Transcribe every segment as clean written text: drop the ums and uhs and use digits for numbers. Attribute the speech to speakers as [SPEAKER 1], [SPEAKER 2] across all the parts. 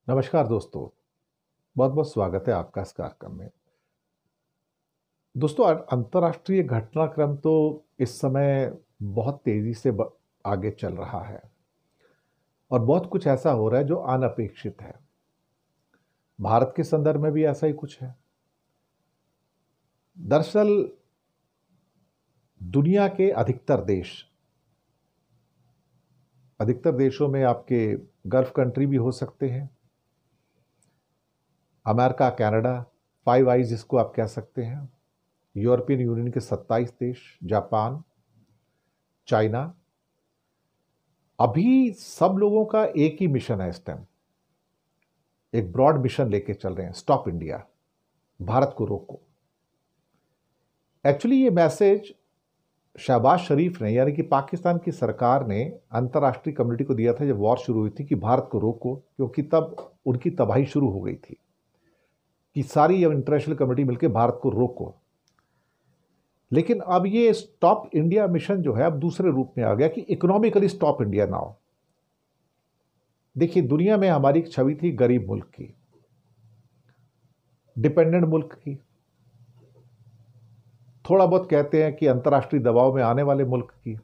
[SPEAKER 1] नमस्कार दोस्तों। बहुत बहुत स्वागत है आपका इस कार्यक्रम में। दोस्तों, अंतर्राष्ट्रीय घटनाक्रम तो इस समय बहुत तेजी से आगे चल रहा है और बहुत कुछ ऐसा हो रहा है जो अनअपेक्षित है। भारत के संदर्भ में भी ऐसा ही कुछ है। दरअसल दुनिया के अधिकतर देशों में आपके गल्फ कंट्री भी हो सकते हैं। अमेरिका, कनाडा, फाइव आइज जिसको आप कह सकते हैं, यूरोपियन यूनियन के 27 देश, जापान, चाइना, अभी सब लोगों का एक ही मिशन है इस टाइम। एक ब्रॉड मिशन लेके चल रहे हैं, स्टॉप इंडिया, भारत को रोको। एक्चुअली ये मैसेज शहबाज शरीफ ने, यानी कि पाकिस्तान की सरकार ने अंतर्राष्ट्रीय कम्युनिटी को दिया था जब वॉर शुरू हुई थी कि भारत को रोको, क्योंकि तब उनकी तबाही शुरू हो गई थी कि सारी इंटरनेशनल कम्युनिटी मिलकर भारत को रोको। लेकिन अब ये स्टॉप इंडिया मिशन जो है अब दूसरे रूप में आ गया कि इकोनॉमिकली स्टॉप इंडिया नाउ। देखिए, दुनिया में हमारी एक छवि थी गरीब मुल्क की, डिपेंडेंट मुल्क की, थोड़ा बहुत कहते हैं कि अंतर्राष्ट्रीय दबाव में आने वाले मुल्क की,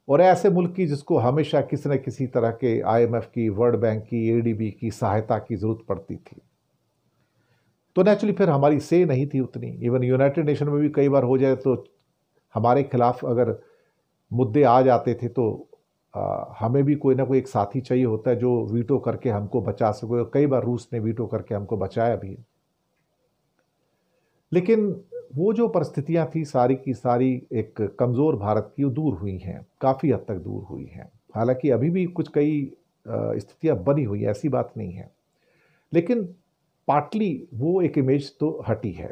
[SPEAKER 1] और ऐसे मुल्क की जिसको हमेशा किसी न किसी तरह के आईएमएफ की, वर्ल्ड बैंक की, एडीबी की सहायता की जरूरत पड़ती थी। तो नेचुरली फिर हमारी से नहीं थी उतनी। इवन यूनाइटेड नेशन में भी कई बार हो जाए तो हमारे खिलाफ अगर मुद्दे आ जाते थे तो हमें भी कोई ना कोई एक साथी चाहिए होता है जो वीटो करके हमको बचा सके। कई बार रूस ने वीटो करके हमको बचाया भी। लेकिन वो जो परिस्थितियां थी सारी की सारी एक कमज़ोर भारत की, वो दूर हुई हैं, काफ़ी हद तक दूर हुई हैं। हालांकि अभी भी कुछ कई स्थितियां बनी हुई, ऐसी बात नहीं है, लेकिन पार्टली वो एक इमेज तो हटी है।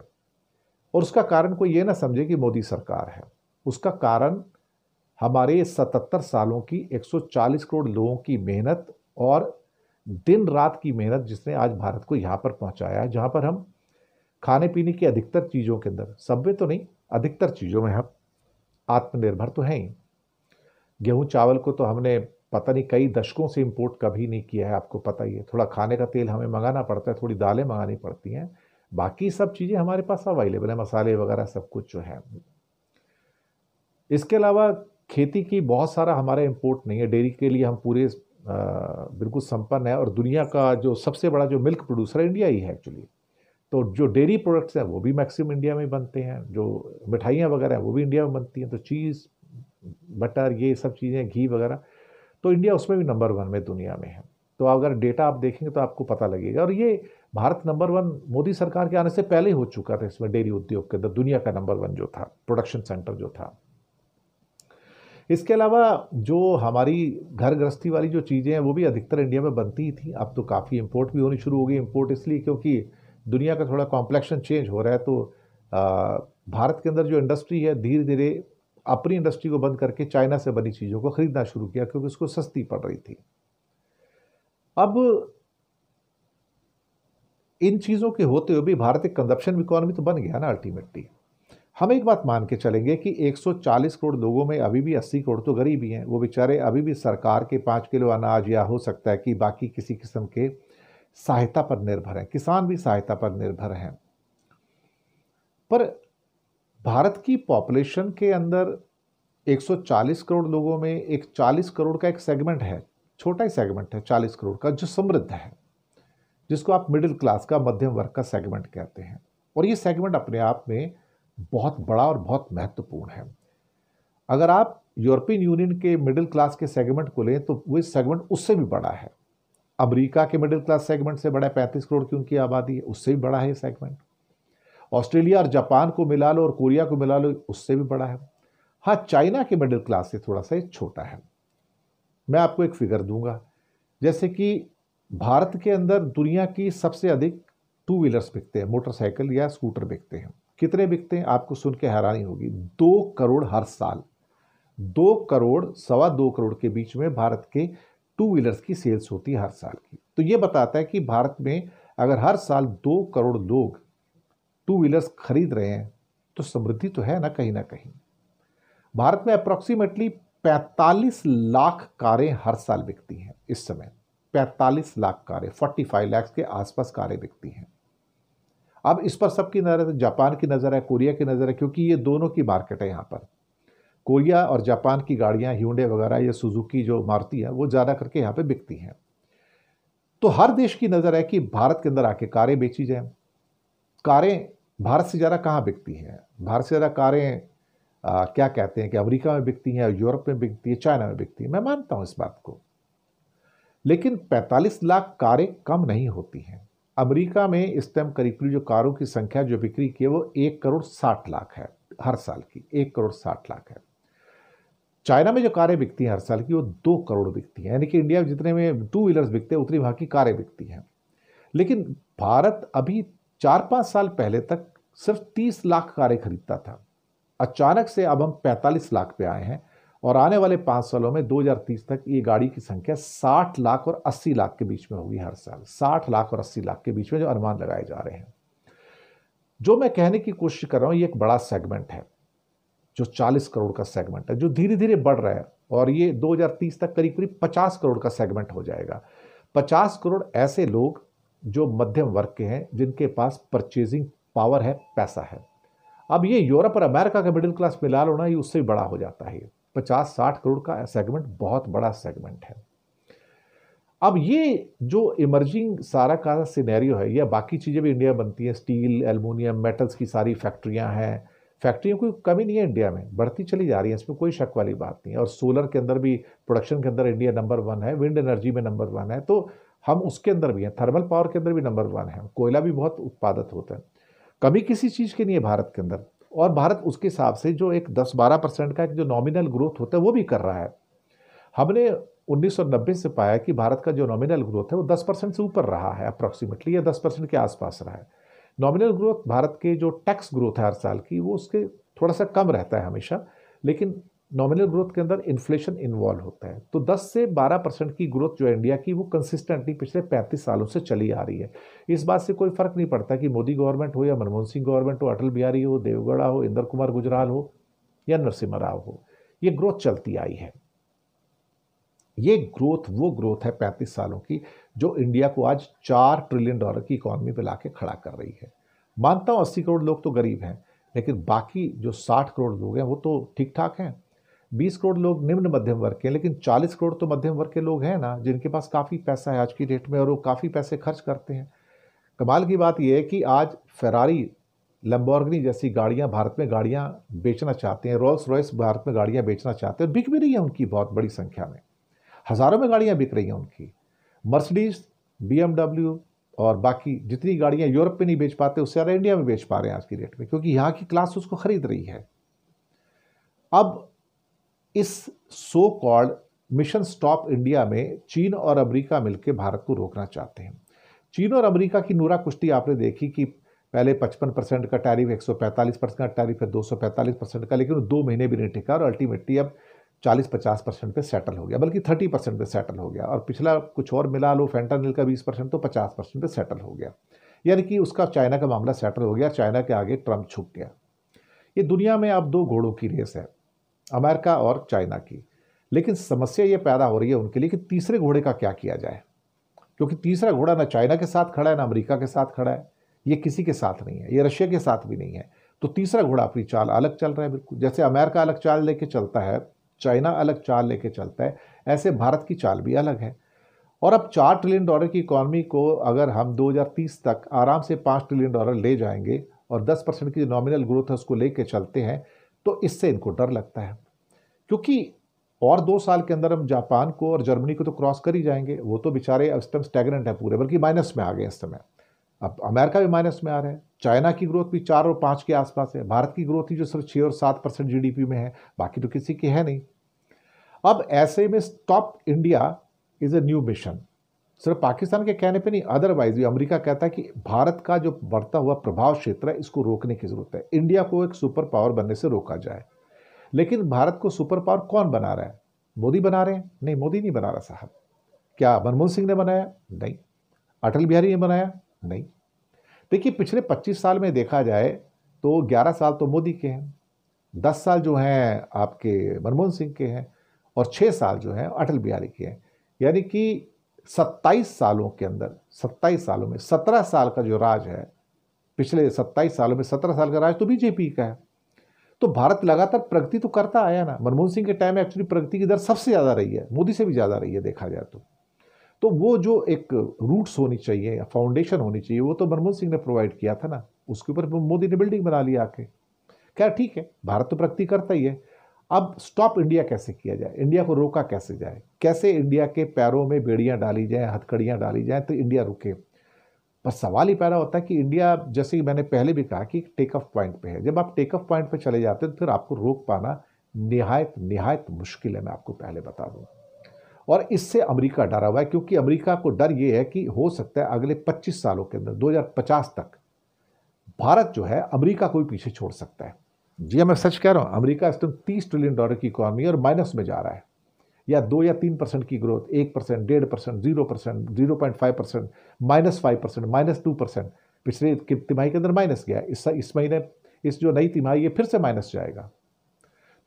[SPEAKER 1] और उसका कारण कोई ये ना समझे कि मोदी सरकार है। उसका कारण हमारे 77 सालों की 140 करोड़ लोगों की मेहनत और दिन रात की मेहनत, जिसने आज भारत को यहां पर पहुंचाया है जहां पर हम खाने पीने की अधिकतर चीज़ों के अंदर, सब में तो नहीं, अधिकतर चीज़ों में हम आत्मनिर्भर तो हैं ही। गेहूं चावल को तो हमने पता नहीं कई दशकों से इंपोर्ट कभी नहीं किया है, आपको पता ही है। थोड़ा खाने का तेल हमें मंगाना पड़ता है, थोड़ी दालें मंगानी पड़ती हैं, बाकी सब चीज़ें हमारे पास अवेलेबल है, मसाले वगैरह सब कुछ जो है। इसके अलावा खेती की बहुत सारा हमारा इंपोर्ट नहीं है। डेयरी के लिए हम पूरे बिल्कुल संपन्न है, और दुनिया का जो सबसे बड़ा जो मिल्क प्रोड्यूसर है इंडिया ही है एक्चुअली। तो जो डेयरी प्रोडक्ट्स हैं वो भी मैक्सिमम इंडिया में बनते हैं, जो मिठाइयाँ वगैरह हैं वो भी इंडिया में बनती हैं। तो चीज़, बटर, ये सब चीज़ें, घी वगैरह, तो इंडिया उसमें भी नंबर 1 में दुनिया में है। तो अगर डेटा आप देखेंगे तो आपको पता लगेगा। और ये भारत नंबर 1 मोदी सरकार के आने से पहले ही हो चुका था इसमें, डेयरी उद्योग के अंदर दुनिया का नंबर 1 जो था, प्रोडक्शन सेंटर जो था। इसके अलावा जो हमारी घर गृहस्थी वाली जो चीज़ें हैं वो भी अधिकतर इंडिया में बनती ही थी। अब तो काफ़ी इंपोर्ट भी होनी शुरू हो गई। इंपोर्ट इसलिए क्योंकि दुनिया का थोड़ा कॉम्प्लेक्शन चेंज हो रहा है। तो भारत के अंदर जो इंडस्ट्री है धीरे धीरे अपनी इंडस्ट्री को बंद करके चाइना से बनी चीज़ों को खरीदना शुरू किया, क्योंकि उसको सस्ती पड़ रही थी। अब इन चीज़ों के होते हुए भी भारत एक कंजप्शन इकोनॉमी तो बन गया ना अल्टीमेटली। हम एक बात मान के चलेंगे कि 140 करोड़ लोगों में अभी भी 80 करोड़ तो गरीब ही हैं। वो बेचारे अभी भी सरकार के 5 किलो अनाज या हो सकता है कि बाकी किसी किस्म के सहायता पर निर्भर हैं। किसान भी सहायता पर निर्भर हैं। पर भारत की पॉपुलेशन के अंदर 140 करोड़ लोगों में एक 40 करोड़ का एक सेगमेंट है, छोटा ही सेगमेंट है 40 करोड़ का, जो समृद्ध है, जिसको आप मिडिल क्लास का, मध्यम वर्ग का सेगमेंट कहते हैं। और ये सेगमेंट अपने आप में बहुत बड़ा और बहुत महत्वपूर्ण है। अगर आप यूरोपियन यूनियन के मिडिल क्लास के सेगमेंट को लें तो वो सेगमेंट उससे भी बड़ा है। अमेरिका के मिडिल क्लास सेगमेंट से बड़ा है, 35 करोड़ की उनकी आबादी है, उससे भी बड़ा है ये सेगमेंट। ऑस्ट्रेलिया और जापान को मिला लो और कोरिया को मिला लो, उससे भी बड़ा है। हाँ, चाइना के मिडिल क्लास से थोड़ा सा छोटा है। मैं आपको एक फिगर दूंगा, जैसे कि भारत के अंदर दुनिया की सबसे अधिक टू व्हीलर्स बिकते हैं, मोटरसाइकिल या स्कूटर बिकते हैं। कितने बिकते हैं आपको सुन के हैरानी होगी, 2 करोड़ हर साल। 2 करोड़, 2.25 करोड़ के बीच में भारत के टू व्हीलर्स की सेल्स होती है हर साल की। तो ये बताता है कि भारत में अगर हर साल 2 करोड़ लोग टू व्हीलर्स खरीद रहे हैं तो समृद्धि तो है ना कहीं ना कहीं। भारत में अप्रोक्सीमेटली 45 लाख कारें हर साल बिकती हैं इस समय। 45 लाख कारें, 45 लाख के आसपास कारें बिकती हैं। अब इस पर सबकी नज़र है, जापान की नज़र है, कोरिया की नज़र है, क्योंकि ये दोनों की मार्केट है यहाँ पर। कोरिया और जापान की गाड़ियाँ hyundai वगैरह, ये सुजुकी जो मारुति है, वो ज़्यादा करके यहाँ पे बिकती हैं। तो हर देश की नज़र है कि भारत के अंदर आके कारें बेची जाएं। कारें भारत से ज़्यादा कहाँ बिकती हैं? भारत से ज़्यादा कारें क्या कहते हैं कि अमेरिका में बिकती हैं, यूरोप में बिकती है, चाइना में बिकती है। मैं मानता हूँ इस बात को, लेकिन 45 लाख कारें कम नहीं होती हैं। अमेरिका में इस टाइम करीब जो कारों की संख्या जो बिक्री की है वो 1 करोड़ 60 लाख है हर साल की, 1 करोड़ 60 लाख है। चाइना में जो कारें बिकती हैं हर साल की वो 2 करोड़ बिकती हैं, यानी कि इंडिया में जितने में टू व्हीलर्स बिकते हैं उतनी वहाँ की कारें बिकती हैं। लेकिन भारत अभी 4-5 साल पहले तक सिर्फ 30 लाख कारें खरीदता था। अचानक से अब हम 45 लाख पे आए हैं और आने वाले 5 सालों में 2030 तक ये गाड़ी की संख्या 60 लाख और 80 लाख के बीच में होगी हर साल। 60 लाख और 80 लाख के बीच में जो अनुमान लगाए जा रहे हैं। जो मैं कहने की कोशिश कर रहा हूं, ये एक बड़ा सेगमेंट है, जो 40 करोड़ का सेगमेंट है, जो धीरे धीरे बढ़ रहा है और ये 2030 तक करीब करीब 50 करोड़ का सेगमेंट हो जाएगा। 50 करोड़ ऐसे लोग जो मध्यम वर्ग के हैं, जिनके पास परचेजिंग पावर है, पैसा है। अब ये यूरोप और अमेरिका का मिडिल क्लास मिला लो ना, ये उससे बड़ा हो जाता है। 50-60 करोड़ का सेगमेंट बहुत बड़ा सेगमेंट है। अब ये जो इमर्जिंग सारा का सिनेरियो है, या बाकी चीज़ें भी इंडिया बनती है, स्टील, एल्युमिनियम, मेटल्स की सारी फैक्ट्रियां हैं, फैक्ट्रियों की कमी नहीं है इंडिया में, बढ़ती चली जा रही है, इसमें कोई शक वाली बात नहीं है। और सोलर के अंदर भी, प्रोडक्शन के अंदर इंडिया नंबर 1 है, विंड एनर्जी में नंबर 1 है, तो हम उसके अंदर भी हैं, थर्मल पावर के अंदर भी नंबर 1 है, कोयला भी बहुत उत्पादित होता है। कमी किसी चीज़ की नहीं है भारत के अंदर, और भारत उसके हिसाब से जो एक 10-12% का एक जो नॉमिनल ग्रोथ होता है वो भी कर रहा है। हमने 1990 से पाया कि भारत का जो नॉमिनल ग्रोथ है वो 10% से ऊपर रहा है अप्रॉक्सीमेटली, या 10% के आसपास रहा है। नॉमिनल ग्रोथ, भारत के जो टैक्स ग्रोथ है हर साल की, वो उसके थोड़ा सा कम रहता है हमेशा, लेकिन नॉमिनल ग्रोथ के अंदर इन्फ्लेशन इन्वॉल्व होता है। तो 10 से 12% की ग्रोथ जो है इंडिया की, वो कंसिस्टेंटली पिछले 35 सालों से चली आ रही है। इस बात से कोई फर्क नहीं पड़ता कि मोदी गवर्नमेंट हो या मनमोहन सिंह गवर्नमेंट हो, अटल बिहारी हो, देवगौड़ा हो, इंदर कुमार गुजराल हो या नरसिम्हा राव हो, ये ग्रोथ चलती आई है। ये ग्रोथ वो ग्रोथ है 35 सालों की, जो इंडिया को आज $4 ट्रिलियन की इकॉनमी पे लाके खड़ा कर रही है। मानता हूं 80 करोड़ लोग तो गरीब हैं, लेकिन बाकी जो 60 करोड़ लोग हैं वो तो ठीक ठाक हैं। 20 करोड़ लोग निम्न मध्यम वर्ग के हैं, लेकिन 40 करोड़ तो मध्यम वर्ग के लोग हैं ना, जिनके पास काफ़ी पैसा है आज की डेट में, और वो काफ़ी पैसे खर्च करते हैं। कमाल की बात यह है कि आज फेरारी, लैम्बोर्गिनी जैसी गाड़ियां भारत में गाड़ियां बेचना चाहते हैं, रोल्स रॉयस भारत में गाड़ियां बेचना चाहते हैं, बिक भी रही है उनकी बहुत बड़ी संख्या में, हज़ारों में गाड़ियां बिक रही हैं उनकी। मर्सिडीज, BMW और बाकी जितनी गाड़ियां यूरोप में नहीं बेच पाते, उससे ज़्यादा इंडिया में बेच पा रहे हैं आज की डेट में, क्योंकि यहाँ की क्लास उसको खरीद रही है। अब इस so called mission stop India में चीन और अमेरिका मिलकर भारत को रोकना चाहते हैं। चीन और अमेरिका की नूरा कुश्ती आपने देखी कि पहले 55% का टैरिफ, 145% का टैरिफ है, 245% का, लेकिन वो 2 महीने भी नहीं टिका और अल्टीमेटली अब 40-50% पे सेटल हो गया, बल्कि 30% पे सेटल हो गया। और पिछला कुछ और मिला लो, फेंटानिल का 20%, तो 50% पे सेटल हो गया। यानी कि उसका चाइना का मामला सेटल हो गया, चाइना के आगे ट्रंप झुक गया। ये दुनिया में अब 2 घोड़ों की रेस है, अमेरिका और चाइना की। लेकिन समस्या ये पैदा हो रही है उनके लिए कि तीसरे घोड़े का क्या किया जाए, क्योंकि तीसरा घोड़ा ना चाइना के साथ खड़ा है, ना अमेरिका के साथ खड़ा है, ये किसी के साथ नहीं है, ये रशिया के साथ भी नहीं है। तो तीसरा घोड़ा अपनी चाल अलग चल रहा है बिल्कुल। जैसे अमेरिका अलग चाल लेके चलता है, चाइना अलग चाल लेके चलता है, ऐसे भारत की चाल भी अलग है। और अब $4 ट्रिलियन की इकॉनमी को अगर हम 2030 तक आराम से $5 ट्रिलियन ले जाएंगे और 10% की नॉमिनल ग्रोथ है उसको लेके चलते हैं, तो इससे इनको डर लगता है, क्योंकि और 2 साल के अंदर हम जापान को और जर्मनी को तो क्रॉस कर ही जाएंगे। वो तो बेचारे इस टाइम स्टैग्नेंट है पूरे, बल्कि माइनस में आ गए इस समय। अब अमेरिका भी माइनस में आ रहा है, चाइना की ग्रोथ भी 4 और 5 के आसपास है, भारत की ग्रोथ ही जो सिर्फ 6 और 7% जीडीपी में है, बाकी तो किसी की है नहीं। अब ऐसे में stop India is a new mission, सिर्फ पाकिस्तान के कहने पे नहीं, अदरवाइज भी अमेरिका कहता है कि भारत का जो बढ़ता हुआ प्रभाव क्षेत्र है, इसको रोकने की जरूरत है, इंडिया को एक सुपर पावर बनने से रोका जाए। लेकिन भारत को सुपर पावर कौन बना रहा है? मोदी बना रहे हैं? नहीं, मोदी नहीं बना रहा साहब। क्या मनमोहन सिंह ने बनाया? नहीं। अटल बिहारी ने बनाया? नहीं। देखिए, पिछले 25 साल में देखा जाए तो 11 साल तो मोदी के हैं, 10 साल जो हैं आपके मनमोहन सिंह के हैं, और 6 साल जो हैं अटल बिहारी के हैं। यानी कि 27 सालों के अंदर, 27 सालों में 17 साल का जो राज है, पिछले 27 सालों में 17 साल का राज तो बीजेपी का है। तो भारत लगातार प्रगति तो करता आया ना। मनमोहन सिंह के टाइम में एक्चुअली प्रगति की दर सबसे ज़्यादा रही है, मोदी से भी ज़्यादा रही है देखा जाए तो वो जो एक रूट्स होनी चाहिए या फाउंडेशन होनी चाहिए वो तो मनमोहन सिंह ने प्रोवाइड किया था ना, उसके ऊपर मोदी ने बिल्डिंग बना ली आके। क्या ठीक है, भारत तो प्रगति करता ही है। अब स्टॉप इंडिया कैसे किया जाए, इंडिया को रोका कैसे जाए, कैसे इंडिया के पैरों में बेड़ियां डाली जाए, हथकड़ियां डाली जाए तो इंडिया रुके। पर सवाल ही पैदा होता है कि इंडिया, जैसे कि मैंने पहले भी कहा, कि टेक ऑफ पॉइंट पे है। जब आप टेक ऑफ पॉइंट पे चले जाते हैं तो फिर आपको रोक पाना निहायत निहायत मुश्किल है, मैं आपको पहले बता दूं। और इससे अमेरिका डरा हुआ है, क्योंकि अमेरिका को डर ये है कि हो सकता है अगले 25 सालों के अंदर 2050 तक भारत जो है अमेरिका को भी पीछे छोड़ सकता है। जी मैं सच कह रहा हूं, अमेरिका इस टाइम $30 ट्रिलियन की इकोनॉमी और माइनस में जा रहा है। या 2 या 3% की ग्रोथ, 1%, 1.5%, 0%, 0.5%, -5%, -2%, पिछले तिमाही के अंदर माइनस गया। इस महीने, इस जो नई तिमाही है फिर से माइनस जाएगा।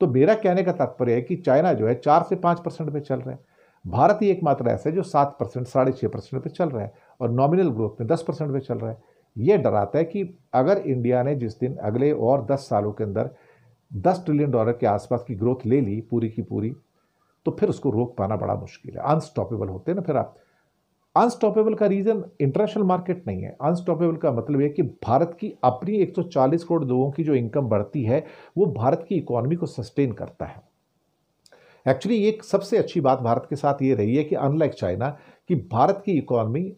[SPEAKER 1] तो मेरा कहने का तात्पर्य है कि चाइना जो है 4 से 5% पे चल रहा है, भारत ही एकमात्र ऐसा है जो 7%, 6.5% पे चल रहा है और नॉमिनल ग्रोथ में 10% पे चल रहा है। ये डराता है कि अगर इंडिया ने जिस दिन अगले और 10 सालों के अंदर $10 ट्रिलियन के आसपास की ग्रोथ ले ली पूरी की पूरी, तो फिर उसको रोक पाना बड़ा मुश्किल है। अनस्टॉपेबल होते हैं ना फिर आप। अनस्टॉपेबल का रीजन इंटरनेशनल मार्केट नहीं है। अनस्टॉपेबल का मतलब है कि भारत की अपनी 140 करोड़ लोगों की जो इनकम बढ़ती है वो भारत की इकोनॉमी को सस्टेन करता है। एक्चुअली एक सबसे अच्छी बात भारत के साथ ये रही है कि अनलाइक चाइना, कि भारत की इकोनॉमी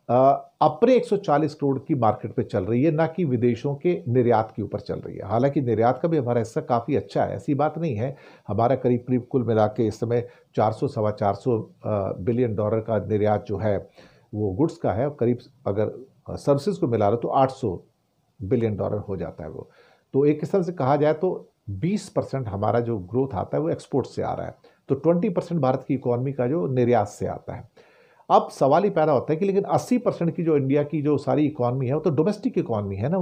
[SPEAKER 1] अपने 140 करोड़ की मार्केट पे चल रही है, ना कि विदेशों के निर्यात के ऊपर चल रही है। हालांकि निर्यात का भी हमारा हिस्सा काफ़ी अच्छा है, ऐसी बात नहीं है। हमारा करीब करीब कुल मिला के इस समय 400 सवा 400 बिलियन डॉलर का निर्यात जो है वो गुड्स का है, करीब अगर सर्विसेज को मिला रहे तो 800 बिलियन डॉलर हो जाता है वो। तो एक किस्म से कहा जाए तो 20% हमारा जो ग्रोथ आता है वो एक्सपोर्ट से आ रहा है, तो 20% भारत की इकोनॉमी का जो निर्यात से आता है। अब सवाल ही पैदा होता है कि लेकिन 80% की जो इंडिया की जो सारी इकोनॉमी है वो तो डोमेस्टिक इकोनॉमी है ना,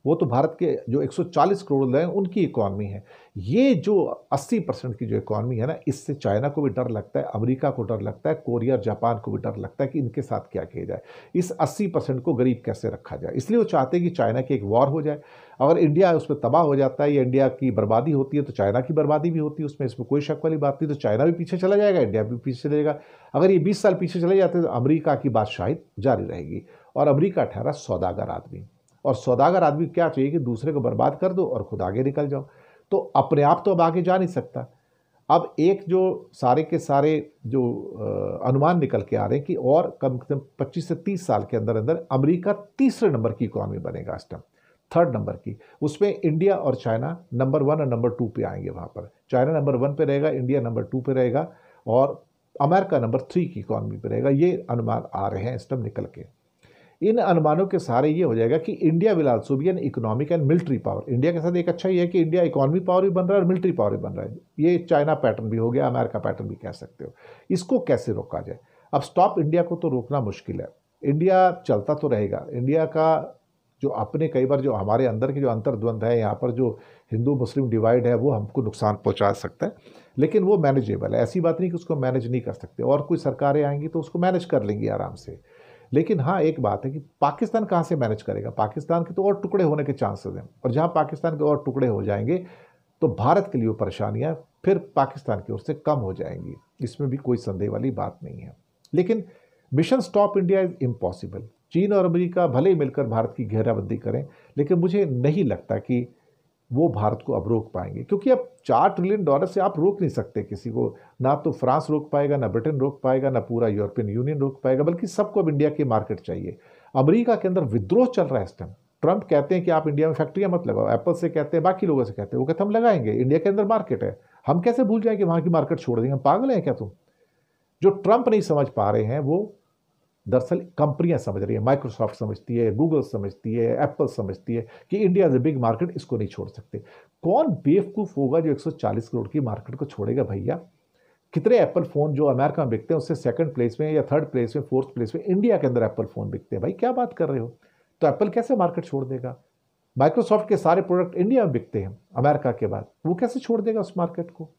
[SPEAKER 1] वो तो भारत के जो 140 करोड़ लोग हैं उनकी इकोनॉमी है। ये जो 80% की जो इकोनॉमी है ना, इससे चाइना को भी डर लगता है, अमेरिका को डर लगता है, कोरिया और जापान को भी डर लगता है कि इनके साथ क्या किया जाए, इस 80% को गरीब कैसे रखा जाए। इसलिए वो चाहते हैं कि चाइना की एक वॉर हो जाए। अगर इंडिया उस पर तबाह हो जाता है या इंडिया की बर्बादी होती है तो चाइना की बर्बादी भी होती है, इसमें कोई शक वाली बात नहीं। तो चाइना भी पीछे चला जाएगा, इंडिया भी पीछे चलेगा। अगर ये 20 साल पीछे चले जाते तो अमेरिका की बादशाही जारी रहेगी। और अमेरिका ठहरा सौदागर आदमी, और सौदागर आदमी क्या चाहिए कि दूसरे को बर्बाद कर दो और खुद आगे निकल जाओ। तो अपने आप तो अब आगे जा नहीं सकता। अब एक जो सारे के सारे जो अनुमान निकल के आ रहे हैं कि और कम से कम 25 से 30 साल के अंदर अंदर अमेरिका तीसरे नंबर की इकोनॉमी बनेगा, इस टाइम थर्ड नंबर की। उसमें इंडिया और चाइना नंबर 1 और नंबर 2 पे आएंगे। वहाँ पर चाइना नंबर 1 पे रहेगा, इंडिया नंबर 2 पे रहेगा और अमेरिका नंबर 3 की इकोनॉमी पे रहेगा। ये अनुमान आ रहे हैं इस टाइम निकल के। इन अनुमानों के सहारे ये हो जाएगा कि India will also be an economic and military power. India के साथ एक अच्छा ही है कि इंडिया इकोनॉमी पावर भी बन रहा है और मिलिट्री पावर भी बन रहा है। ये चाइना पैटर्न भी हो गया, अमेरिका पैटर्न भी कह सकते हो। इसको कैसे रोका जाए? अब स्टॉप इंडिया को तो रोकना मुश्किल है। इंडिया चलता तो रहेगा। इंडिया का जो अपने कई बार जो हमारे अंदर के जो अंतर्द्वंद है, यहाँ पर जो हिंदू मुस्लिम डिवाइड है वो हमको नुकसान पहुँचा सकता है, लेकिन वो मैनेजेबल है। ऐसी बात नहीं कि उसको मैनेज नहीं कर सकते, और कोई सरकारें आएंगी तो उसको मैनेज कर लेंगी आराम से। लेकिन हाँ एक बात है कि पाकिस्तान कहाँ से मैनेज करेगा? पाकिस्तान के तो और टुकड़े होने के चांसेस हैं, और जहाँ पाकिस्तान के और टुकड़े हो जाएंगे तो भारत के लिए वो परेशानियाँ फिर पाकिस्तान की ओर से कम हो जाएंगी। इसमें भी कोई संदेह वाली बात नहीं है। लेकिन mission stop India is impossible. चीन और अमेरिका भले ही मिलकर भारत की घेराबंदी करें, लेकिन मुझे नहीं लगता कि वो भारत को अब रोक पाएंगे, क्योंकि अब $4 ट्रिलियन से आप रोक नहीं सकते किसी को। ना तो फ्रांस रोक पाएगा, ना ब्रिटेन रोक पाएगा, ना पूरा यूरोपियन यूनियन रोक पाएगा, बल्कि सबको अब इंडिया की मार्केट चाहिए। अमेरिका के अंदर विद्रोह चल रहा है इस टाइम। ट्रंप कहते हैं कि आप इंडिया में फैक्ट्रियां मत लगाओ, एप्पल से कहते हैं, बाकी लोगों से कहते हैं, वो कहते हैं हम लगाएंगे, इंडिया के अंदर मार्केट है, हम कैसे भूल जाएंगे वहां की मार्केट छोड़ देंगे? हम पागल हैं क्या तुम? जो ट्रंप नहीं समझ पा रहे हैं वो दरअसल कंपनियां समझ रही है। माइक्रोसॉफ्ट समझती है, गूगल समझती है, एप्पल समझती है कि India is a big market, इसको नहीं छोड़ सकते। कौन बेवकूफ़ होगा जो 140 करोड़ की मार्केट को छोड़ेगा भैया? कितने एप्पल फ़ोन जो अमेरिका में बिकते हैं उससे सेकंड प्लेस में या थर्ड प्लेस में, फोर्थ प्लेस में इंडिया के अंदर एप्पल फ़ोन बिकते हैं। भाई क्या बात कर रहे हो? तो एप्पल कैसे मार्केट छोड़ देगा? माइक्रोसॉफ्ट के सारे प्रोडक्ट इंडिया में बिकते हैं अमेरिका के बाद, वो कैसे छोड़ देगा उस मार्केट को?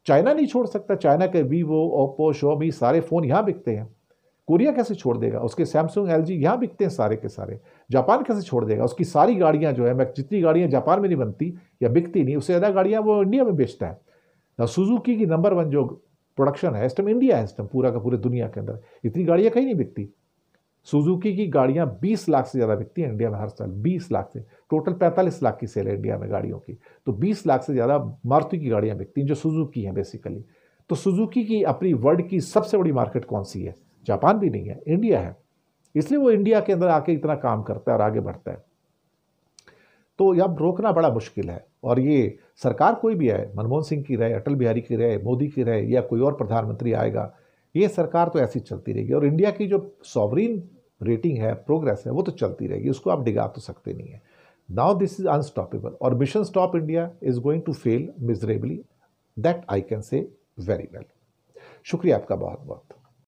[SPEAKER 1] चाइना नहीं छोड़ सकता, चाइना के वीवो, ओप्पो, शोमी सारे फ़ोन यहाँ बिकते हैं। कोरिया कैसे छोड़ देगा, उसके सैमसंग, एलजी यहाँ बिकते हैं सारे के सारे। जापान कैसे छोड़ देगा, उसकी सारी गाड़ियाँ जो है, मैं जितनी गाड़ियाँ जापान में नहीं बनती या बिकती नहीं, उससे ज़्यादा गाड़ियाँ वो इंडिया में बेचता है। सुजुकी की नंबर 1 जो प्रोडक्शन है इस टाइम इंडिया है, इस टाइम पूरा का पूरे दुनिया के अंदर इतनी गाड़ियाँ कहीं नहीं बिकती। सुजुकी की गाड़ियाँ 20 लाख से ज़्यादा बिकती हैं इंडिया में हर साल, 20 लाख से। टोटल 45 लाख की सेल है इंडिया में गाड़ियों की, तो 20 लाख से ज़्यादा मारुति की गाड़ियाँ बिकती हैं जो सुजुकी हैं बेसिकली। तो सुजुकी की अपनी वर्ल्ड की सबसे बड़ी मार्केट कौन सी है? जापान भी नहीं है, इंडिया है। इसलिए वो इंडिया के अंदर आके इतना काम करता है और आगे बढ़ता है। तो अब रोकना बड़ा मुश्किल है। और ये सरकार कोई भी आए, मनमोहन सिंह की रहे, अटल बिहारी की रहे, मोदी की रहे, या कोई और प्रधानमंत्री आएगा, ये सरकार तो ऐसी चलती रहेगी। और इंडिया की जो सॉवरीन रेटिंग है, प्रोग्रेस है, वो तो चलती रहेगी, उसको आप डिगा तो सकते नहीं है। नाउ दिस इज अनस्टॉपेबल, और mission stop India is going to fail miserably, that I can say very well. शुक्रिया आपका बहुत बहुत।